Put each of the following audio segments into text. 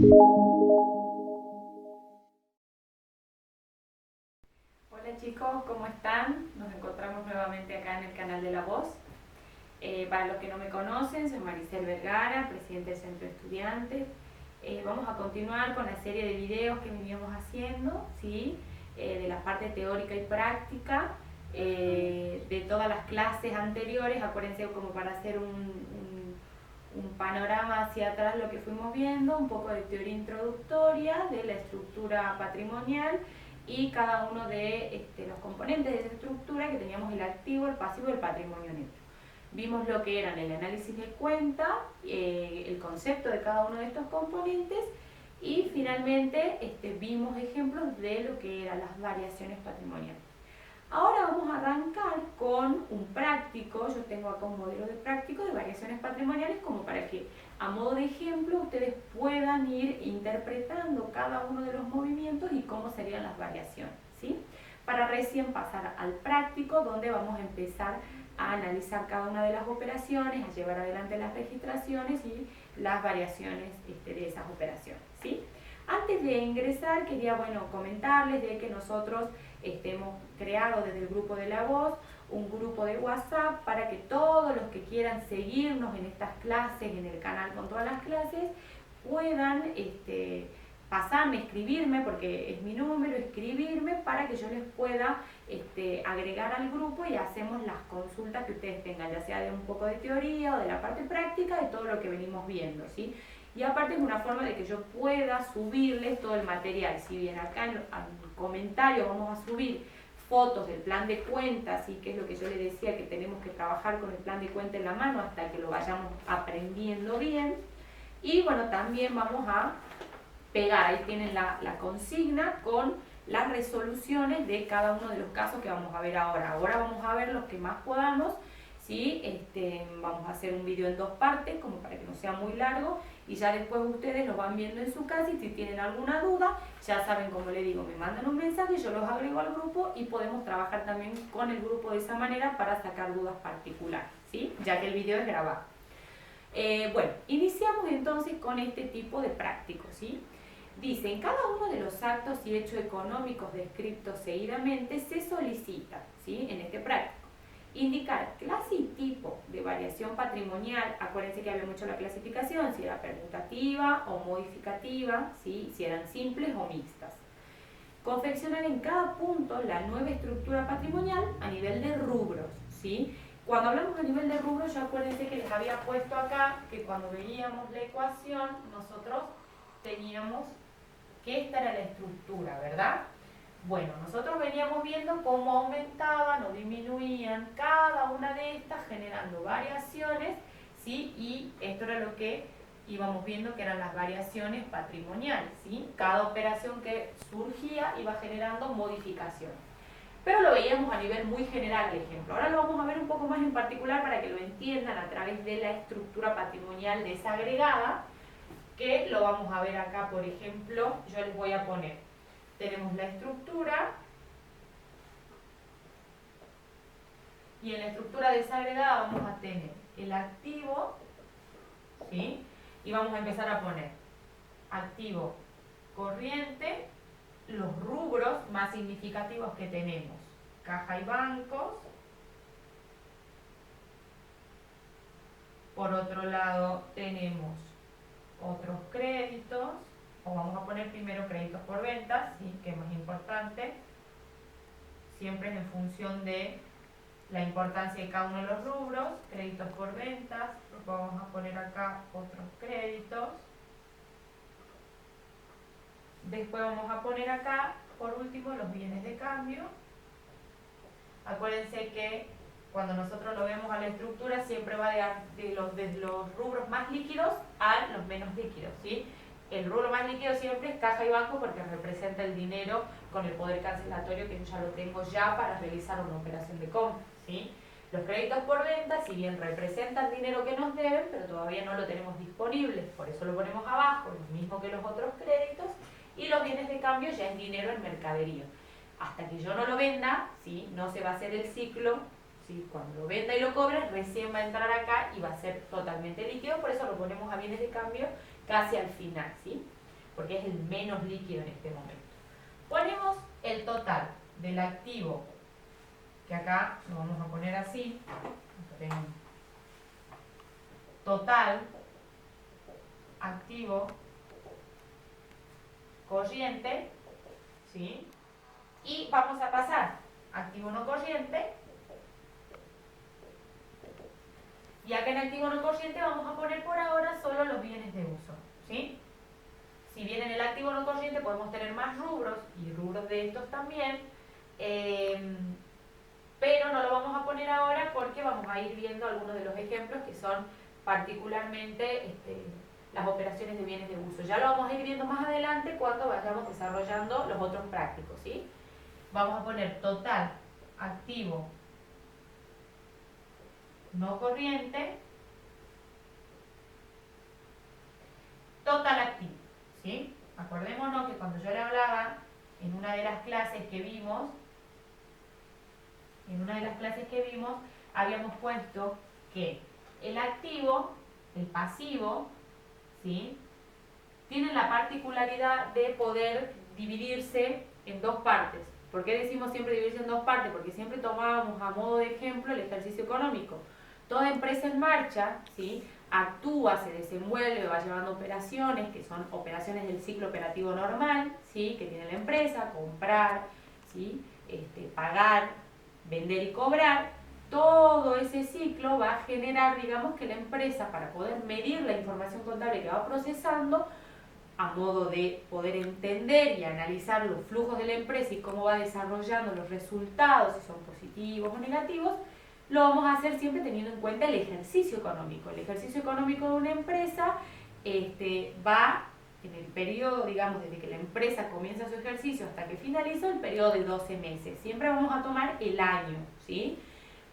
Hola chicos, ¿cómo están? Nos encontramos nuevamente acá en el canal de La Voz. Para los que no me conocen, soy Maricel Vergara, presidente del Centro de Estudiantes. Vamos a continuar con la serie de videos que veníamos haciendo, ¿sí? De la parte teórica y práctica, de todas las clases anteriores. Acuérdense, como para hacer un panorama hacia atrás, lo que fuimos viendo, un poco de teoría introductoria de la estructura patrimonial y cada uno de los componentes de esa estructura, que teníamos el activo, el pasivo y el patrimonio neto. Vimos lo que eran el análisis de cuenta, el concepto de cada uno de estos componentes, y finalmente vimos ejemplos de lo que eran las variaciones patrimoniales. Ahora vamos a arrancar con un práctico. Yo tengo acá un modelo de práctico de variaciones patrimoniales, como para que a modo de ejemplo ustedes puedan ir interpretando cada uno de los movimientos y cómo serían las variaciones, ¿sí? Para recién pasar al práctico, donde vamos a empezar a analizar cada una de las operaciones, a llevar adelante las registraciones y las variaciones de esas operaciones, ¿sí? Antes de ingresar, quería comentarles de que nosotros hemos creado desde el grupo de La Voz un grupo de WhatsApp para que todos los que quieran seguirnos en estas clases, en el canal con todas las clases, puedan pasarme, escribirme, porque es mi número, escribirme para que yo les pueda agregar al grupo y hacemos las consultas que ustedes tengan, ya sea de un poco de teoría o de la parte práctica de todo lo que venimos viendo, ¿sí? Y aparte es una forma de que yo pueda subirles todo el material. Si bien acá en comentarios vamos a subir fotos del plan de cuentas, y que es lo que yo les decía, que tenemos que trabajar con el plan de cuenta en la mano hasta que lo vayamos aprendiendo bien. Y bueno, también vamos a pegar, ahí tienen la consigna con las resoluciones de cada uno de los casos que vamos a ver ahora. Ahora vamos a ver los que más podamos, ¿sí? Vamos a hacer un video en 2 partes, como para que no sea muy largo, y ya después ustedes lo van viendo en su casa, y si tienen alguna duda, ya saben, como les digo, me mandan un mensaje, yo los agrego al grupo y podemos trabajar también con el grupo de esa manera para sacar dudas particulares, ¿sí? Ya que el video es grabado. Bueno, iniciamos entonces con este tipo de prácticos, ¿sí? Dice, en cada uno de los actos y hechos económicos descritos seguidamente se solicita, ¿sí? En este práctico, indicar clase y tipo de variación patrimonial. Acuérdense que había mucho la clasificación, si era permutativa o modificativa, ¿sí? Si eran simples o mixtas. Confeccionar en cada punto la nueva estructura patrimonial a nivel de rubros, ¿sí? Cuando hablamos a nivel de rubros, ya acuérdense que les había puesto acá que cuando veíamos la ecuación, nosotros teníamos que esta era la estructura, ¿verdad? Bueno, nosotros veníamos viendo cómo aumentaban o disminuían cada una de estas, generando variaciones, ¿sí? Y esto era lo que íbamos viendo, que eran las variaciones patrimoniales, ¿sí? Cada operación que surgía iba generando modificaciones. Pero lo veíamos a nivel muy general el ejemplo. Ahora lo vamos a ver un poco más en particular para que lo entiendan a través de la estructura patrimonial desagregada, que lo vamos a ver acá. Por ejemplo, yo les voy a poner, tenemos la estructura, y en la estructura desagregada vamos a tener el activo, ¿sí? Y vamos a empezar a poner activo corriente, los rubros más significativos que tenemos, caja y bancos. Por otro lado tenemos otros créditos, o vamos a poner primero créditos por ventas, ¿sí? Que es más importante, siempre es en función de la importancia de cada uno de los rubros. Créditos por ventas, vamos a poner acá otros créditos. Después vamos a poner acá, por último, los bienes de cambio. Acuérdense que cuando nosotros lo vemos a la estructura, siempre va de los rubros más líquidos a los menos líquidos, ¿sí? El rubro más líquido siempre es caja y banco, porque representa el dinero con el poder cancelatorio que yo ya lo tengo ya para realizar una operación de compra, ¿sí? Los créditos por venta, si bien representan dinero que nos deben, pero todavía no lo tenemos disponible, por eso lo ponemos abajo, lo mismo que los otros créditos. Y los bienes de cambio ya es dinero en mercadería. Hasta que yo no lo venda, ¿sí? No se va a hacer el ciclo, ¿sí? Cuando lo venda y lo cobre, recién va a entrar acá y va a ser totalmente líquido, por eso lo ponemos a bienes de cambio casi al final, ¿sí? porque es el menos líquido en este momento. Ponemos el total del activo, que acá lo vamos a poner así, total activo corriente, ¿sí? Y vamos a pasar activo no corriente, y acá en activo no corriente vamos a poner por ahora solo los bienes de uso, ¿sí? Si bien en el activo no corriente podemos tener más rubros, y rubros de estos también, pero no lo vamos a poner ahora porque vamos a ir viendo algunos de los ejemplos que son particularmente las operaciones de bienes de uso. Ya lo vamos a ir viendo más adelante cuando vayamos desarrollando los otros prácticos, ¿sí? Vamos a poner total activo no corriente, total activo, ¿sí? Acordémonos que cuando yo le hablaba en una de las clases que vimos, habíamos puesto que el activo, el pasivo, ¿sí?, tiene la particularidad de poder dividirse en dos partes. ¿Por qué decimos siempre dividirse en dos partes? Porque siempre tomábamos a modo de ejemplo el ejercicio económico. Toda empresa en marcha, ¿sí?, actúa, se desenvuelve, va llevando operaciones, que son operaciones del ciclo operativo normal, ¿sí?, que tiene la empresa: comprar, ¿sí?, pagar, vender y cobrar. Todo ese ciclo va a generar, digamos, que la empresa, para poder medir la información contable que va procesando, a modo de poder entender y analizar los flujos de la empresa y cómo va desarrollando los resultados, si son positivos o negativos, lo vamos a hacer siempre teniendo en cuenta el ejercicio económico. El ejercicio económico de una empresa va en el periodo, digamos, desde que la empresa comienza su ejercicio hasta que finaliza, el periodo de 12 meses. Siempre vamos a tomar el año, ¿sí?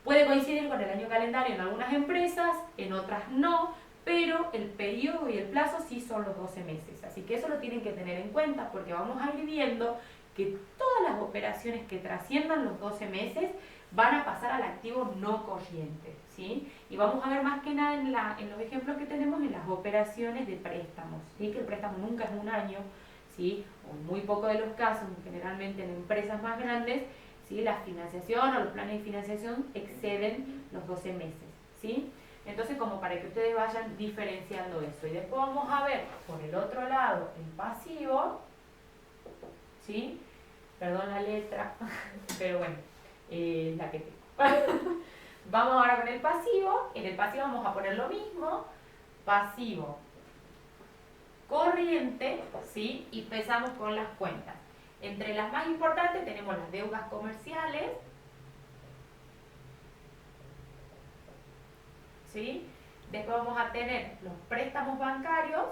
Puede coincidir con el año calendario en algunas empresas, en otras no, pero el periodo y el plazo sí son los 12 meses. Así que eso lo tienen que tener en cuenta, porque vamos a ir viendo que todas las operaciones que trasciendan los 12 meses van a pasar al activo no corriente, ¿sí? Y vamos a ver más que nada en los ejemplos que tenemos en las operaciones de préstamos, ¿sí?, que el préstamo nunca es un año, ¿sí?, o en muy poco de los casos, generalmente en empresas más grandes, ¿sí?, la financiación o los planes de financiación exceden los 12 meses, ¿sí? Entonces, como para que ustedes vayan diferenciando eso. Y después vamos a ver por el otro lado el pasivo, ¿sí? Perdón la letra, pero bueno, la que tengo. Vamos ahora con el pasivo. En el pasivo vamos a poner lo mismo: pasivo corriente, ¿sí? Y empezamos con las cuentas. Entre las más importantes tenemos las deudas comerciales, ¿sí? Después vamos a tener los préstamos bancarios,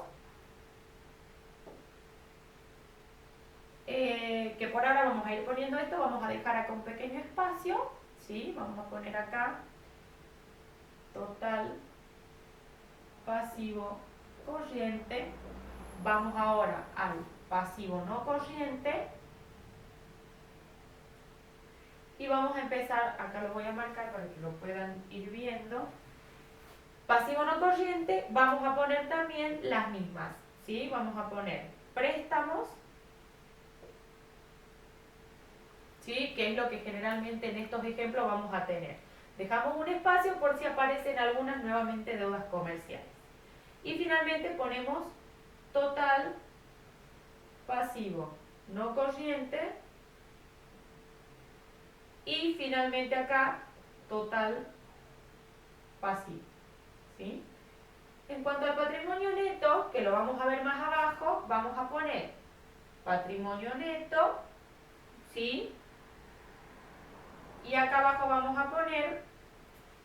que por ahora vamos a ir poniendo esto, vamos a dejar acá un pequeño espacio, ¿sí? Vamos a poner acá total pasivo corriente. Vamos ahora al pasivo no corriente y vamos a empezar, acá lo voy a marcar para que lo puedan ir viendo. Pasivo no corriente, vamos a poner también las mismas, ¿sí? Vamos a poner préstamos, ¿sí?, que es lo que generalmente en estos ejemplos vamos a tener. Dejamos un espacio por si aparecen algunas nuevamente deudas comerciales. Y finalmente ponemos total pasivo no corriente y finalmente acá total pasivo, ¿sí? En cuanto al patrimonio neto, que lo vamos a ver más abajo, vamos a poner patrimonio neto, ¿sí? Y acá abajo vamos a poner,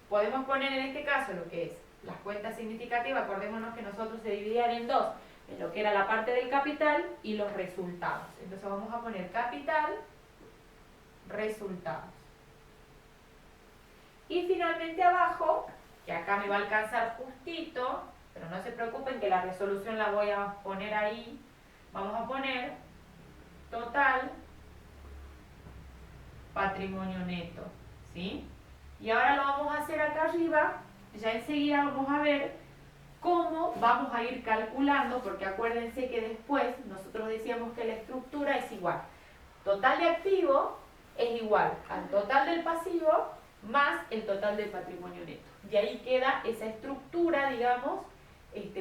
podemos poner en este caso lo que es las cuentas significativas. Acordémonos que nosotros se dividían en dos, en lo que era la parte del capital y los resultados. Entonces vamos a poner capital, resultados. Y finalmente abajo, que acá me va a alcanzar justito, pero no se preocupen que la resolución la voy a poner ahí, vamos a poner total patrimonio neto, ¿sí? Y ahora lo vamos a hacer acá arriba, ya enseguida vamos a ver cómo vamos a ir calculando, porque acuérdense que después nosotros decíamos que la estructura es igual. Total de activo es igual al total del pasivo más el total del patrimonio neto. Y ahí queda esa estructura, digamos,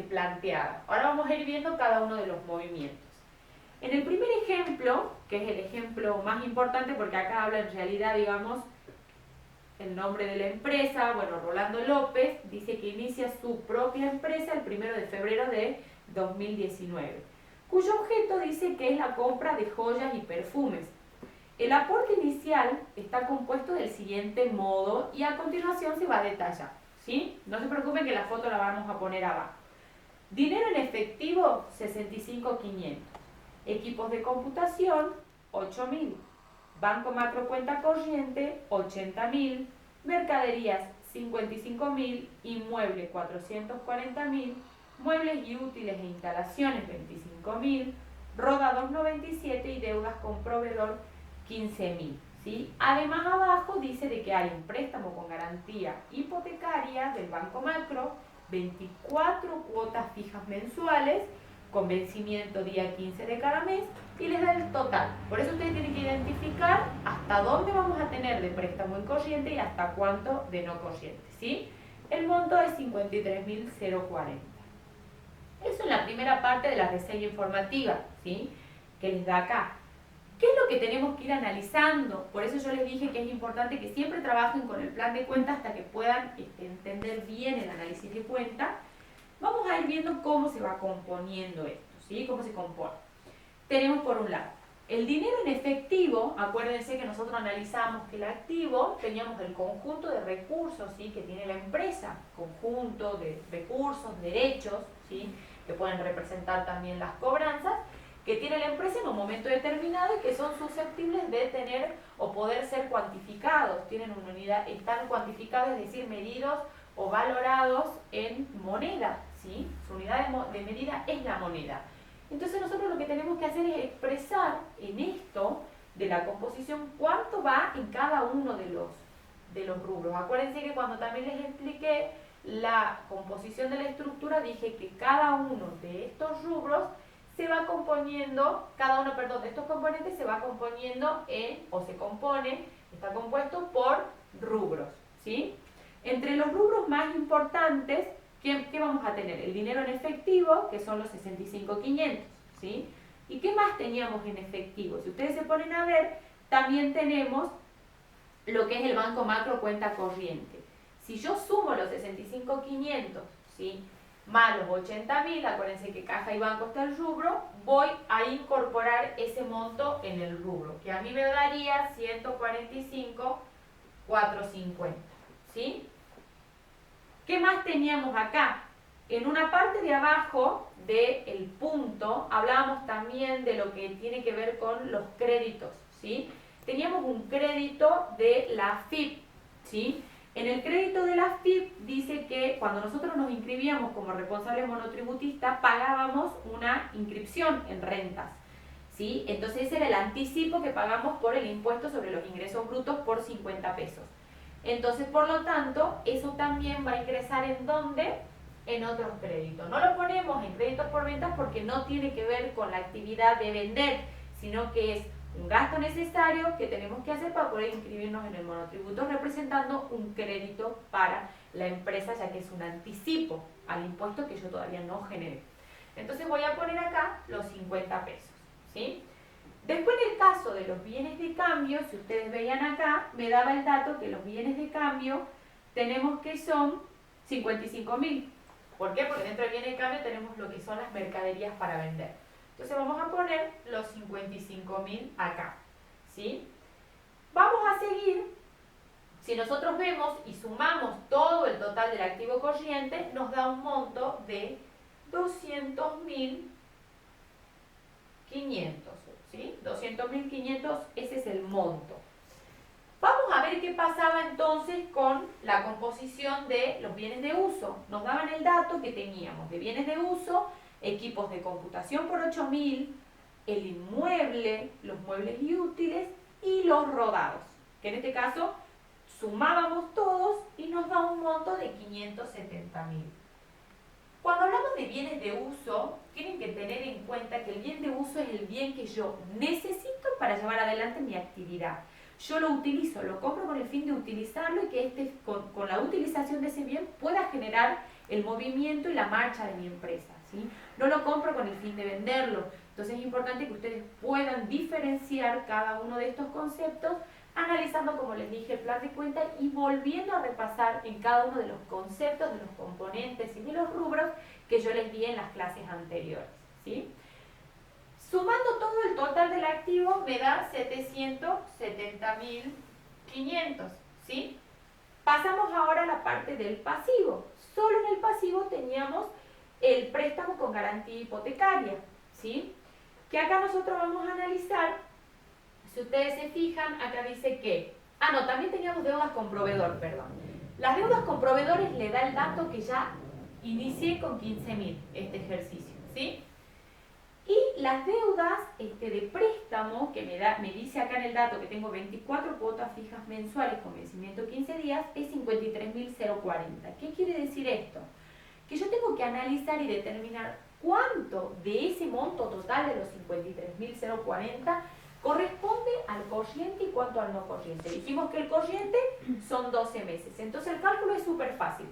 planteada. Ahora vamos a ir viendo cada uno de los movimientos. En el primer ejemplo, que es el ejemplo más importante porque acá habla en realidad, digamos, el nombre de la empresa, bueno, Rolando López, dice que inicia su propia empresa el 1 de febrero de 2019, cuyo objeto dice que es la compra de joyas y perfumes. El aporte inicial está compuesto del siguiente modo y a continuación se va a detallar, ¿sí? No se preocupen que la foto la vamos a poner abajo. Dinero en efectivo, 65.500. Equipos de computación, 8.000. Banco macro cuenta corriente, 80.000. Mercaderías, 55.000. Inmueble, 440.000. Muebles y útiles e instalaciones, 25.000. Rodados, 97. Y deudas con proveedor, 15.000. ¿Sí? Además, abajo dice de que hay un préstamo con garantía hipotecaria del Banco Macro, 24 cuotas fijas mensuales, con vencimiento día 15 de cada mes, y les da el total. Por eso ustedes tienen que identificar hasta dónde vamos a tener de préstamo en corriente y hasta cuánto de no corriente, ¿sí? El monto es 53.040. Eso es la primera parte de la reseña informativa, ¿sí? Que les da acá. ¿Qué es lo que tenemos que ir analizando? Por eso yo les dije que es importante que siempre trabajen con el plan de cuenta hasta que puedan entender bien el análisis de cuenta. Vamos a ir viendo cómo se va componiendo esto, ¿sí? Cómo se compone. Tenemos por un lado el dinero en efectivo. Acuérdense que nosotros analizamos que el activo, teníamos el conjunto de recursos, ¿sí? Que tiene la empresa, conjunto de recursos, derechos, ¿sí? Que pueden representar también las cobranzas, que tiene la empresa en un momento determinado y que son susceptibles de tener o poder ser cuantificados. Tienen una unidad, están cuantificados, es decir, medidos o valorados en moneda, ¿sí? Su unidad de medida es la moneda. Entonces nosotros lo que tenemos que hacer es expresar en esto de la composición cuánto va en cada uno de los rubros. Acuérdense que cuando también les expliqué la composición de la estructura, dije que cada uno de estos rubros se va componiendo, cada uno, perdón, de estos componentes se va componiendo o se compone, está compuesto por rubros, ¿sí? Entre los rubros más importantes, ¿qué vamos a tener? El dinero en efectivo, que son los 65.500, ¿sí? ¿Y qué más teníamos en efectivo? Si ustedes se ponen a ver, también tenemos lo que es el Banco Macro cuenta corriente. Si yo sumo los 65.500, ¿sí? Más los 80.000, acuérdense que caja y banco está el rubro, voy a incorporar ese monto en el rubro, que a mí me daría 145.450, ¿sí? ¿Qué más teníamos acá? En una parte de abajo del punto hablábamos también de lo que tiene que ver con los créditos, ¿sí? Teníamos un crédito de la AFIP, ¿sí? En el crédito de la AFIP dice que cuando nosotros nos inscribíamos como responsables monotributistas pagábamos una inscripción en rentas, ¿sí? Entonces ese era el anticipo que pagamos por el impuesto sobre los ingresos brutos por 50 pesos. Entonces, por lo tanto, eso también va a ingresar ¿en dónde? En otros créditos. No lo ponemos en créditos por ventas porque no tiene que ver con la actividad de vender, sino que es un gasto necesario que tenemos que hacer para poder inscribirnos en el monotributo, representando un crédito para la empresa, ya que es un anticipo al impuesto que yo todavía no generé. Entonces voy a poner acá los 50 pesos, ¿sí? Después, en el caso de los bienes de cambio, si ustedes veían acá, me daba el dato que los bienes de cambio tenemos que son 55.000. ¿Por qué? Porque dentro del bien de cambio tenemos lo que son las mercaderías para vender. Entonces vamos a poner los 55.000 acá, ¿sí? Vamos a seguir. Si nosotros vemos y sumamos todo el total del activo corriente, nos da un monto de 200.500, ¿sí? 200.500, ese es el monto. Vamos a ver qué pasaba entonces con la composición de los bienes de uso. Nos daban el dato que teníamos de bienes de uso, equipos de computación por 8.000, el inmueble, los muebles y útiles y los rodados, que en este caso sumábamos todos y nos da un monto de 570.000. Cuando hablamos de bienes de uso, tienen que tener en cuenta que el bien de uso es el bien que yo necesito para llevar adelante mi actividad. Yo lo utilizo, lo compro con el fin de utilizarlo y que con la utilización de ese bien pueda generar el movimiento y la marcha de mi empresa, ¿sí? No lo compro con el fin de venderlo. Entonces es importante que ustedes puedan diferenciar cada uno de estos conceptos analizando, como les dije, el plan de cuenta y volviendo a repasar en cada uno de los conceptos, de los componentes y de los rubros que yo les di en las clases anteriores, ¿sí? Sumando todo el total del activo me da 770.500, ¿sí? Pasamos ahora a la parte del pasivo. Solo en el pasivo teníamos el préstamo con garantía hipotecaria, ¿sí? Que acá nosotros vamos a analizar. Si ustedes se fijan, acá dice que... no, también teníamos deudas con proveedor, perdón. Las deudas con proveedores le da el dato que ya inicié con 15.000 este ejercicio, ¿sí? Y las deudas de préstamo, que me dice acá en el dato que tengo 24 cuotas fijas mensuales con vencimiento 15 días, es 53.040. ¿Qué quiere decir esto? Que yo tengo que analizar y determinar cuánto de ese monto total de los 53.040 corresponde al corriente y cuánto al no corriente. Dijimos que el corriente son 12 meses, entonces el cálculo es súper fácil.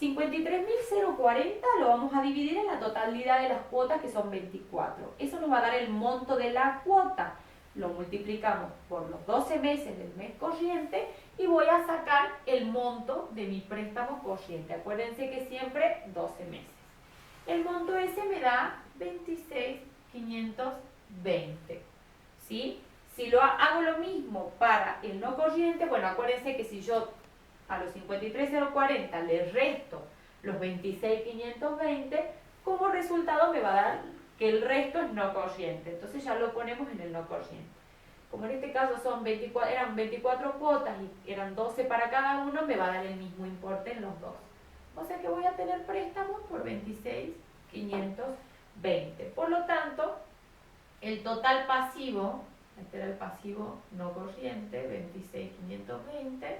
53.040 lo vamos a dividir en la totalidad de las cuotas, que son 24. Eso nos va a dar el monto de la cuota. Lo multiplicamos por los 12 meses del mes corriente y voy a sacar el monto de mi préstamo corriente. Acuérdense que siempre 12 meses. El monto ese me da 26.520. ¿Sí? Si hago lo mismo para el no corriente, bueno, acuérdense que si yo a los 53.040 le resto los 26.520, como resultado me va a dar que el resto es no corriente. Entonces ya lo ponemos en el no corriente. Como en este caso eran 24 cuotas y eran 12 para cada uno, me va a dar el mismo importe en los dos. O sea que voy a tener préstamos por 26.520. Por lo tanto, el total pasivo, este era el pasivo no corriente, 26.520.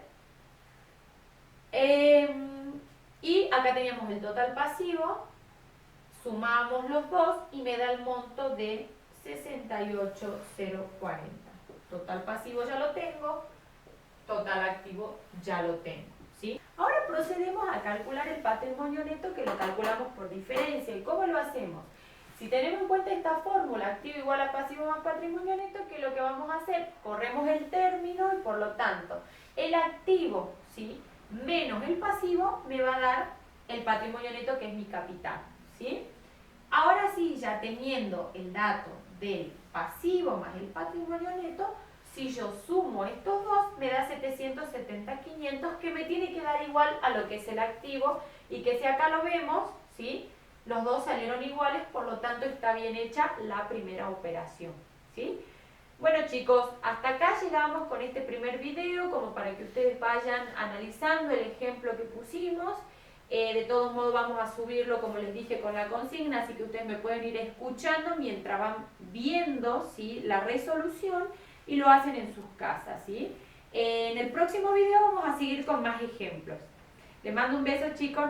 Y acá teníamos el total pasivo, sumamos los dos y me da el monto de 68.040. Total pasivo ya lo tengo, total activo ya lo tengo, ¿sí? Ahora procedemos a calcular el patrimonio neto, que lo calculamos por diferencia. ¿Y cómo lo hacemos? Si tenemos en cuenta esta fórmula, activo igual a pasivo más patrimonio neto, ¿qué es lo que vamos a hacer? Corremos el término y por lo tanto el activo, ¿sí?, menos el pasivo me va a dar el patrimonio neto, que es mi capital, ¿sí? Ahora sí, ya teniendo el dato del pasivo más el patrimonio neto, si yo sumo estos dos, me da 770.500, que me tiene que dar igual a lo que es el activo, y que si acá lo vemos, ¿sí?, los dos salieron iguales, por lo tanto está bien hecha la primera operación, ¿sí? Bueno chicos, hasta acá llegamos con este primer video, como para que ustedes vayan analizando el ejemplo que pusimos. De todos modos vamos a subirlo, como les dije, con la consigna, así que ustedes me pueden ir escuchando mientras van viendo, ¿sí?, la resolución, y lo hacen en sus casas, ¿sí? En el próximo video vamos a seguir con más ejemplos. Les mando un beso chicos.